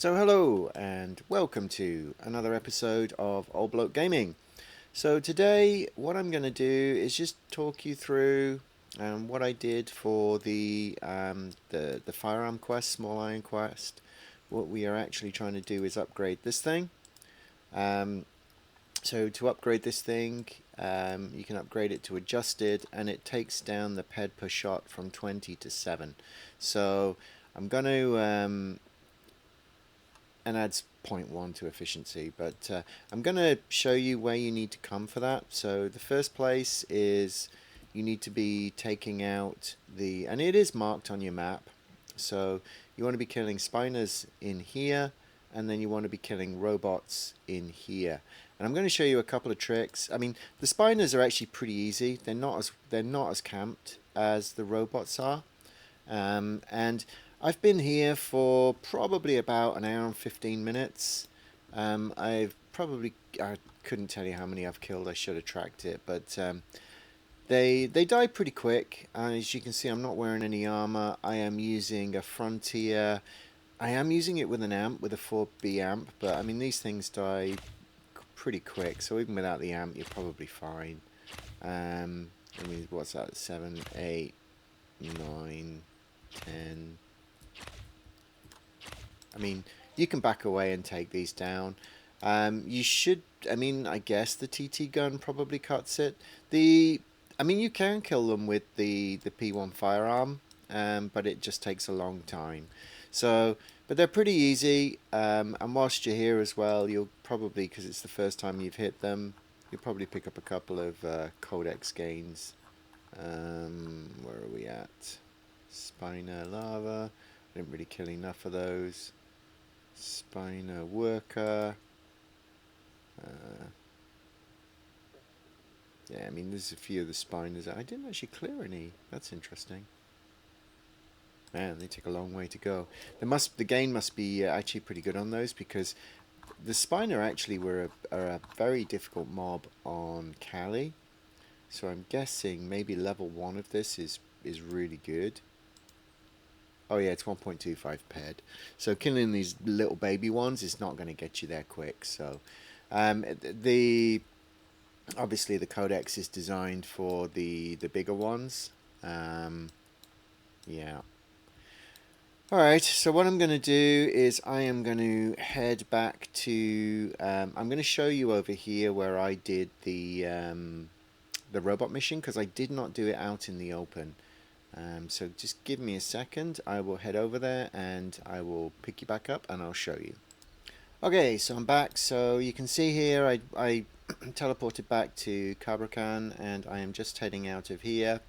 So hello and welcome to another episode of Old Bloke Gaming. So today what I'm going to do is just talk you through what I did for the firearm quest, small iron quest. What we are actually trying to do is upgrade this thing. Um, so to upgrade this thing, you can upgrade it to adjusted, and it takes down the ped per shot from 20 to 7. So I'm going to and adds zero point 0.1 to efficiency, but I'm going to show you where you need to come for that. So the first place is you need to be taking out and it is marked on your map, so you want to be killing spiners in here, and then you want to be killing robots in here. And I'm going to show you a couple of tricks. I mean, the spiners are actually pretty easy. They're not as camped as the robots are. And I've been here for probably about an hour and 15 minutes. I couldn't tell you how many I've killed. I should have tracked it, but they die pretty quick. As you can see, I'm not wearing any armor. I am using a Frontier. I am using it with an amp, with a 4B amp, but I mean these things die pretty quick. So even without the amp, you're probably fine. I mean, what's that? 7, 8, 9, 10. I mean, you can back away and take these down. You should, I mean, I guess the TT gun probably cuts it. I mean, you can kill them with the P1 firearm, but it just takes a long time. So, but they're pretty easy. And whilst you're here as well, you'll probably, because it's the first time you've hit them, you'll probably pick up a couple of codex gains. Where are we at? Spiner lava. I didn't really kill enough of those. Spiner worker. Yeah, I mean, there's a few of the spiners. I didn't actually clear any. That's interesting. Man, they take a long way to go. The gain must be actually pretty good on those, because the spiner actually are a very difficult mob on Cali. So I'm guessing maybe level 1 of this is really good. Oh yeah, it's 1.25 ped. So killing these little baby ones is not going to get you there quick. So the obviously the codex is designed for the bigger ones. Yeah. Alright, so what I'm going to do is I am going to head back to... I'm going to show you over here where I did the robot mission, because I did not do it out in the open. So just give me a second. I will head over there and I will pick you back up and I'll show you. Okay, so I'm back. So you can see here I teleported back to Cabracan, and I am just heading out of here.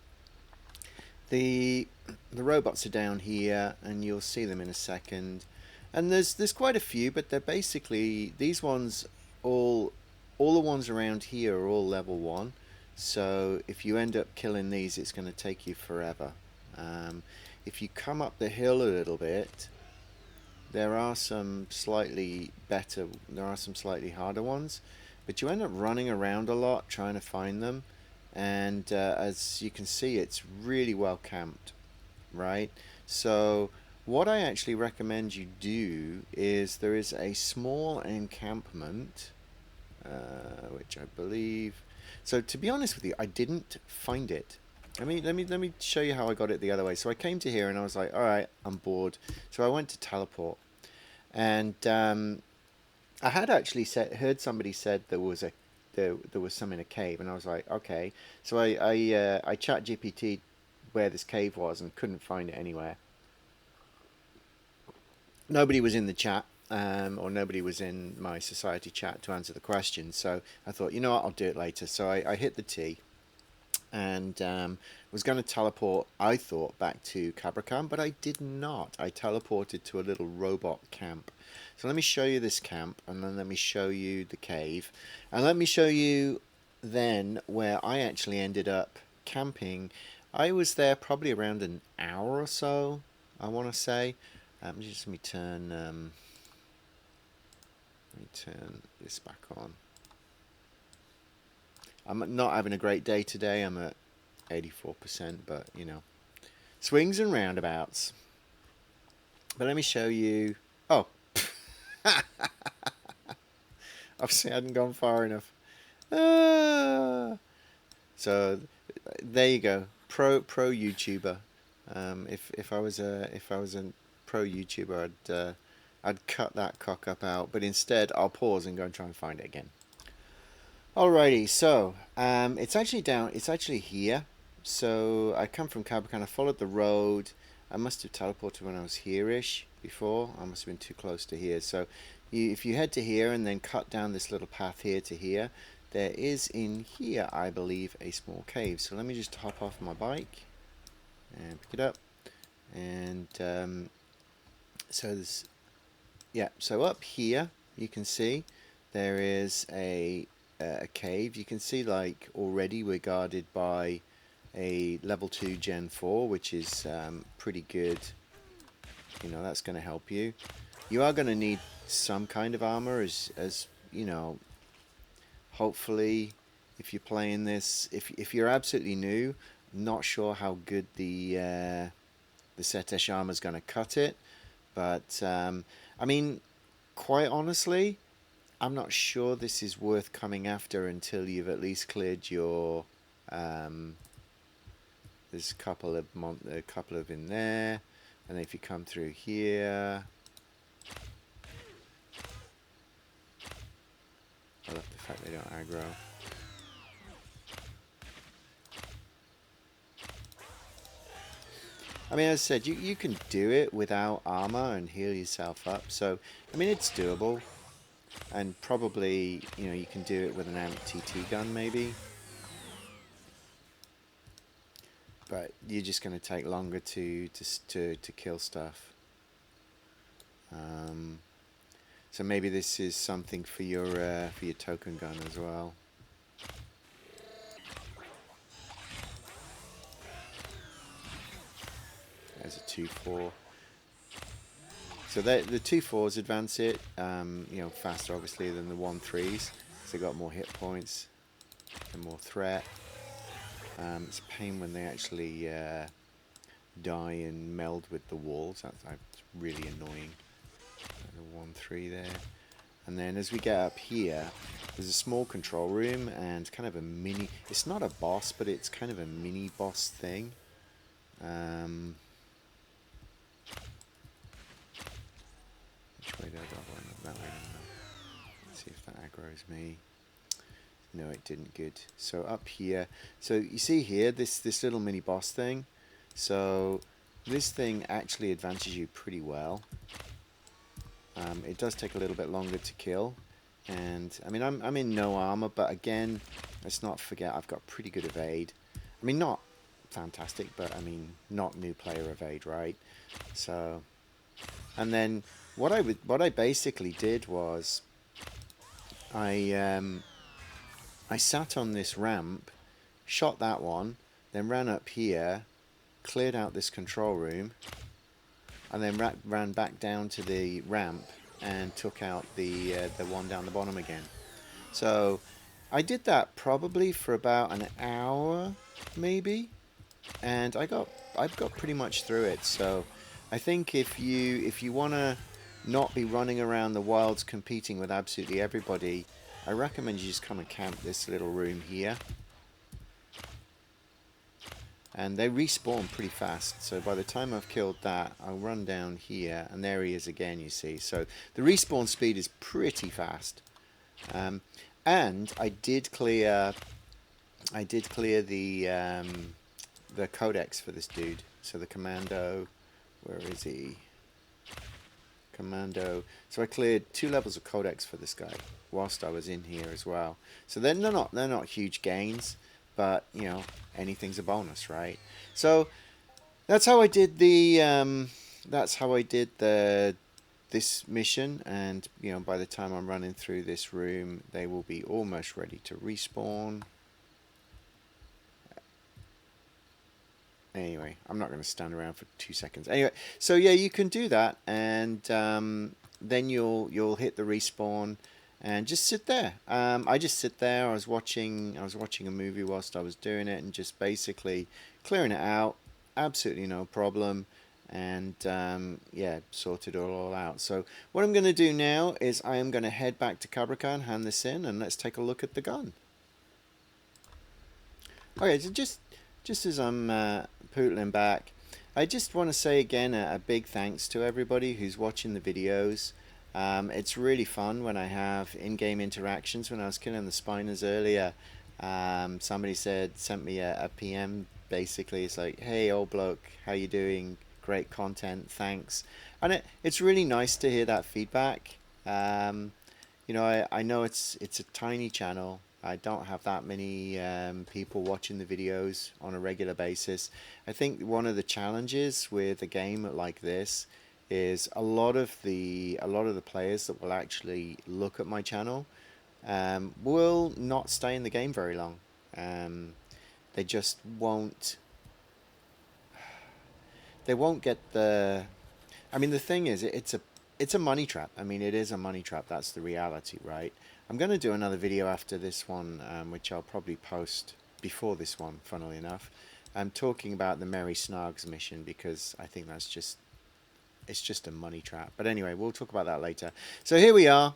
The robots are down here, and you'll see them in a second. And there's quite a few, but they're basically these ones. All the ones around here are all level 1. So if you end up killing these, it's going to take you forever. If you come up the hill a little bit, there are some slightly harder ones, but you end up running around a lot trying to find them. And as you can see, it's really well camped, right? So what I actually recommend you do is there is a small encampment, which I believe... So to be honest with you, I didn't find it. Let me show you how I got it the other way. So I came to here and I was like, all right, I'm bored. So I went to teleport, and I had actually heard somebody said there was some in a cave, and I was like, okay. So I chat GPT where this cave was and couldn't find it anywhere. Nobody was in the chat. Or nobody was in my society chat to answer the question. So I thought, you know what, I'll do it later. So I hit the T, and was going to teleport, I thought, back to Cabracan, but I did not. I teleported to a little robot camp. So let me show you this camp, and then let me show you the cave, and let me show you then where I actually ended up camping. I was there probably around an hour or so, I want to say. Let me turn this back on. I'm not having a great day today. I'm at 84%, but you know, swings and roundabouts. But let me show you. Oh, Obviously, I hadn't gone far enough. Ah. So there you go, pro YouTuber. If I was a pro YouTuber, I'd cut that cock up out. But instead, I'll pause and go and try and find it again. Alrighty, so it's actually down. It's actually here. So I come from Capricorn. I followed the road. I must have teleported when I was here-ish before. I must have been too close to here. So if you head to here and then cut down this little path here to here, there is in here, I believe, a small cave. So let me just hop off my bike and pick it up. And so there's, yeah. So up here, you can see there is a cave. You can see like already we're guarded by a level 2 Gen 4, which is pretty good. You know, that's going to help you. You are going to need some kind of armor as you know, hopefully if you're playing this, if you're absolutely new, not sure how good the Set-P armor is going to cut it, but I mean, quite honestly, I'm not sure this is worth coming after until you've at least cleared your. There's a couple of in there, and if you come through here, I love the fact they don't aggro. I mean, as I said, you can do it without armor and heal yourself up. So, I mean, it's doable. And probably, you know, you can do it with an amp TT gun, maybe. But you're just going to take longer to kill stuff. So maybe this is something for your token gun as well. There's a 2-4. So the 2-4s advance it, you know, faster obviously than the 1-3s. So they got more hit points and more threat. It's a pain when they actually die and meld with the walls. That's really annoying. The 1-3 there. And then as we get up here, there's a small control room and kind of a mini. It's not a boss, but it's kind of a mini boss thing. Which way do I go? That way. Let's see if that aggroes me. No, it didn't. Good. So up here, so you see here this little mini boss thing. So this thing actually advances you pretty well. It does take a little bit longer to kill, and I mean I'm in no armor, but again, let's not forget I've got pretty good evade. I mean, not fantastic, but I mean not new player evade, right? So, and then what I basically did was I sat on this ramp, shot that one, then ran up here, cleared out this control room, and then ran back down to the ramp and took out the one down the bottom again. So I did that probably for about an hour, maybe, and I've got pretty much through it. So I think if you wanna not be running around the wilds competing with absolutely everybody, I recommend you just come and camp this little room here. And they respawn pretty fast, so by the time I've killed that, I'll run down here, and there he is again, you see. So the respawn speed is pretty fast. And I did clear the codex for this dude. So the commando, where is he? Commando. So I cleared 2 levels of codex for this guy whilst I was in here as well. So they're not huge gains, but you know, anything's a bonus, right? So that's how I did this mission, and you know, by the time I'm running through this room, they will be almost ready to respawn. Anyway, I'm not going to stand around for 2 seconds. Anyway, so yeah, you can do that, and then you'll hit the respawn and just sit there. I just sit there. I was watching a movie whilst I was doing it, and just basically clearing it out. Absolutely no problem. and yeah, sorted it all out. So what I'm going to do now is I am going to head back to Cabracan, hand this in, and let's take a look at the gun. Okay, so just as I'm pootling back, I just want to say again a big thanks to everybody who's watching the videos. It's really fun when I have in-game interactions. When I was killing the spiners earlier, somebody sent me a PM. Basically, it's like, "Hey, old bloke, how you doing? Great content, thanks." And it's really nice to hear that feedback. You know, I know it's a tiny channel. I don't have that many people watching the videos on a regular basis. I think one of the challenges with a game like this is a lot of the players that will actually look at my channel will not stay in the game very long. They just won't. They won't get the. I mean, the thing is, it's a money trap. I mean, it is a money trap. That's the reality, right? I'm going to do another video after this one, which I'll probably post before this one, funnily enough. I'm talking about the Mary Snargs mission because I think it's just a money trap. But anyway, we'll talk about that later. So here we are.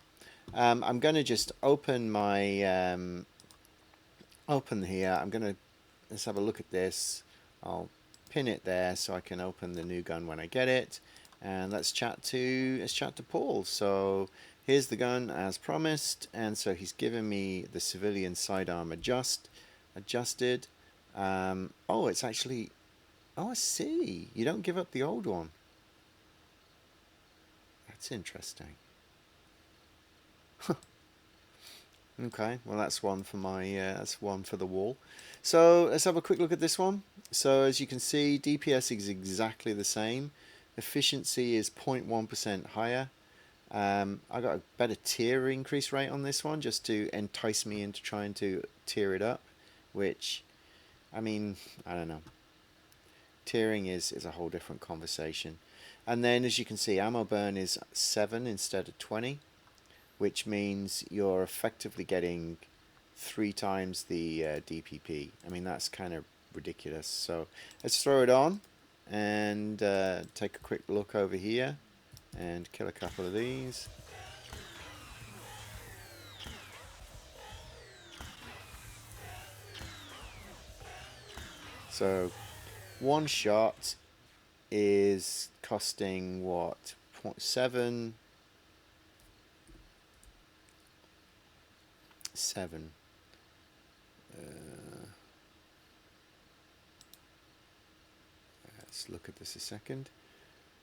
I'm going to just open my open here. Let's have a look at this. I'll pin it there so I can open the new gun when I get it. And let's chat to Paul. So here's the gun as promised, and so he's given me the civilian sidearm adjusted. Oh, it's actually. Oh, I see. You don't give up the old one. That's interesting. Okay, well that's one for that's one for the wall. So let's have a quick look at this one. So as you can see, DPS is exactly the same. Efficiency is 0.1% higher. I got a better tier increase rate on this one just to entice me into trying to tier it up, which, I mean, I don't know. Tiering is a whole different conversation. And then as you can see, ammo burn is 7 instead of 20, which means you're effectively getting 3 times the DPP. I mean, that's kind of ridiculous. So let's throw it on and take a quick look over here and kill a couple of these. So one shot is costing what, 0.7 7. Let's look at this a second.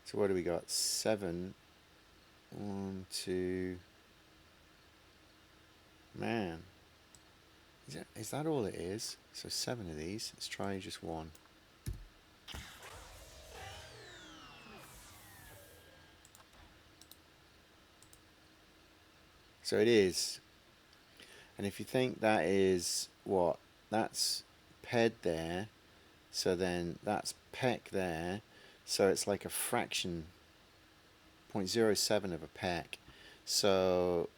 So what do we got? 7. 1, 2. Man, is that all it is? So 7 of these. Let's try just one. So it is. And if you think that is what? That's PED there. So then that's PEC there. So it's like a fraction, 0.07 of a PEC. So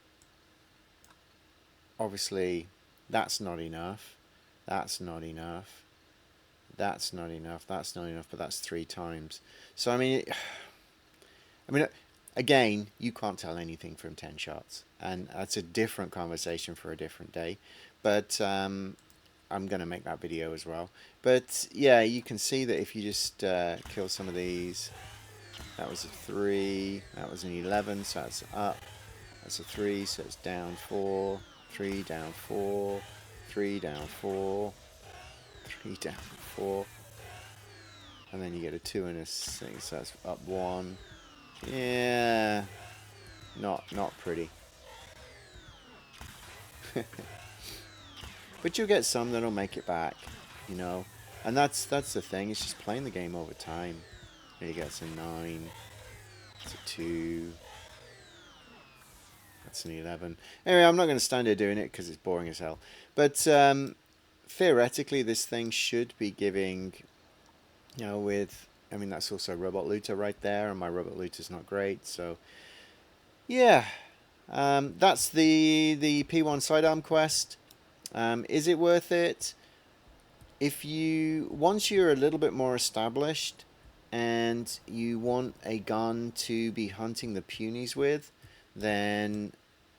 obviously that's not enough. That's not enough. That's not enough. That's not enough. But that's 3 times. So I mean, again, you can't tell anything from 10 shots, and that's a different conversation for a different day. But I'm going to make that video as well. But yeah, you can see that if you just kill some of these, that was a 3, that was an 11, so that's up. That's a 3, so it's down 4, 3 down 4, 3 down 4, 3 down 4, and then you get a 2 and a 6, so that's up 1. Yeah, not pretty. But you'll get some that'll make it back, you know. And that's the thing. It's just playing the game over time. There you go. It's a 9. It's a 2. That's an 11. Anyway, I'm not going to stand here doing it because it's boring as hell. But theoretically, this thing should be giving, you know, with... I mean, that's also a robot looter right there, and my robot looter's not great, so... Yeah. That's the P1 Sidearm quest. Is it worth it? Once you're a little bit more established, and you want a gun to be hunting the punies with, then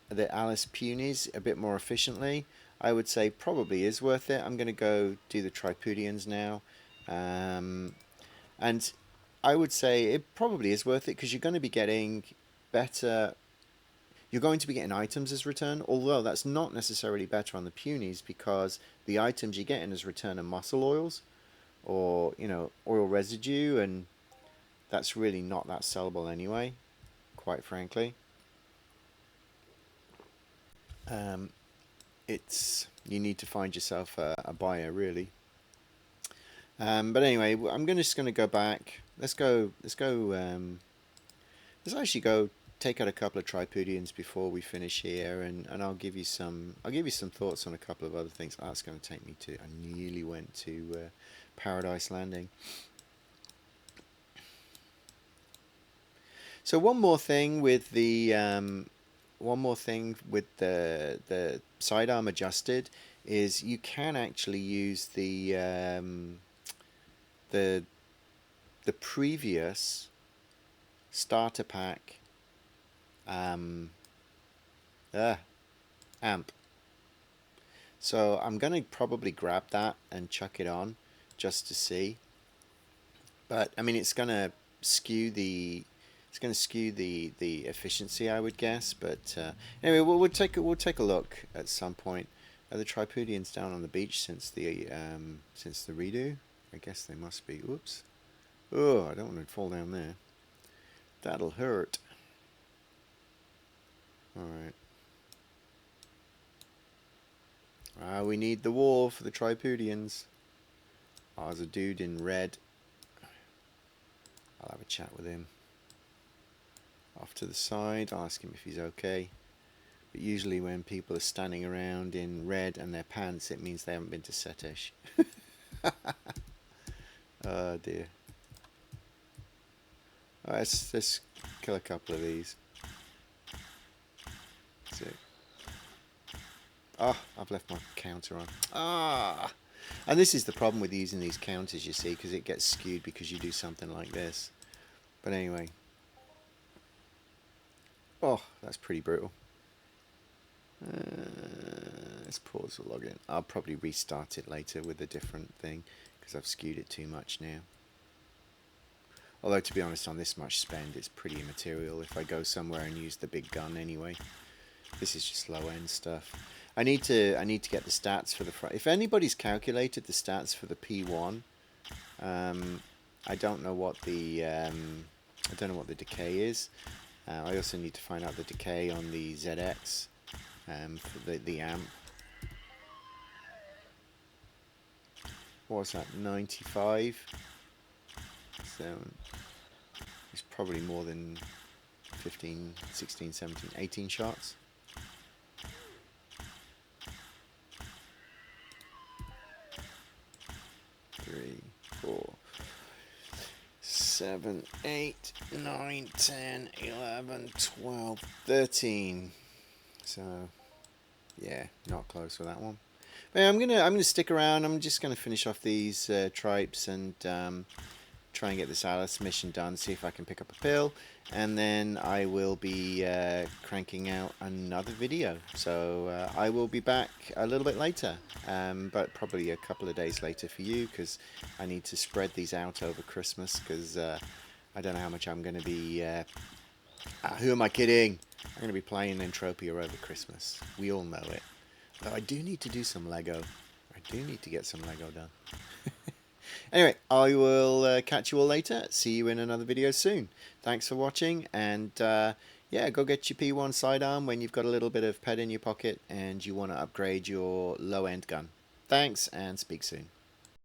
the Alice punies a bit more efficiently, I would say probably is worth it. I'm going to go do the Tripudians now. And I would say it probably is worth it because you're going to be getting better. You're going to be getting items as return, although that's not necessarily better on the punies because the items you're getting as return are muscle oils or, oil residue, and that's really not that sellable anyway, quite frankly. Um, you need to find yourself a buyer, really. But anyway, I'm just going to go back. Let's actually go take out a couple of Tripudians before we finish here, and I'll give you some thoughts on a couple of other things. Oh, that's going to take me to. I nearly went to Paradise Landing. So one more thing with the sidearm adjusted is you can actually use the the previous starter pack amp. So I'm gonna probably grab that and chuck it on just to see. But I mean, it's gonna skew the efficiency, I would guess. But anyway, we'll take a look at some point. Are the Tripudians down on the beach since the redo? I guess they must be. Oops. Oh, I don't want to fall down there. That'll hurt. Alright. We need the wall for the Tripudians. Oh, there's a dude in red. I'll have a chat with him. Off to the side, I'll ask him if he's okay. But usually when people are standing around in red and their pants, it means they haven't been to Setish. Oh dear. Alright, let's kill a couple of these. That's it. Oh, I've left my counter on. Ah! And this is the problem with using these counters, you see, because it gets skewed because you do something like this. But anyway. Oh, that's pretty brutal. Let's pause the login. I'll probably restart it later with a different thing because I've skewed it too much now. Although, to be honest, on this much spend, it's pretty immaterial if I go somewhere and use the big gun anyway. This is just low-end stuff. I need to get the stats for the front. If anybody's calculated the stats for the P1, I don't know what the decay is. I also need to find out the decay on the ZX for the amp. What was that? 95. So it's probably more than 15, 16, 17, 18 shots. 3, 4, 7, 8, 9, 10, 11, 12, 13. So yeah, not close for that one. But yeah, I'm gonna stick around. I'm just gonna finish off these tripes and try and get this Alice mission done. See if I can pick up a pill, and then I will be cranking out another video. So I will be back a little bit later, but probably a couple of days later for you because I need to spread these out over Christmas because I don't know how much I'm going to be. Who am I kidding? I'm going to be playing Entropia over Christmas. We all know it. Though I do need to do some Lego. I do need to get some Lego done. Anyway, I will catch you all later. See you in another video soon. Thanks for watching, and yeah, go get your P1 sidearm when you've got a little bit of ped in your pocket and you want to upgrade your low-end gun. Thanks, and speak soon.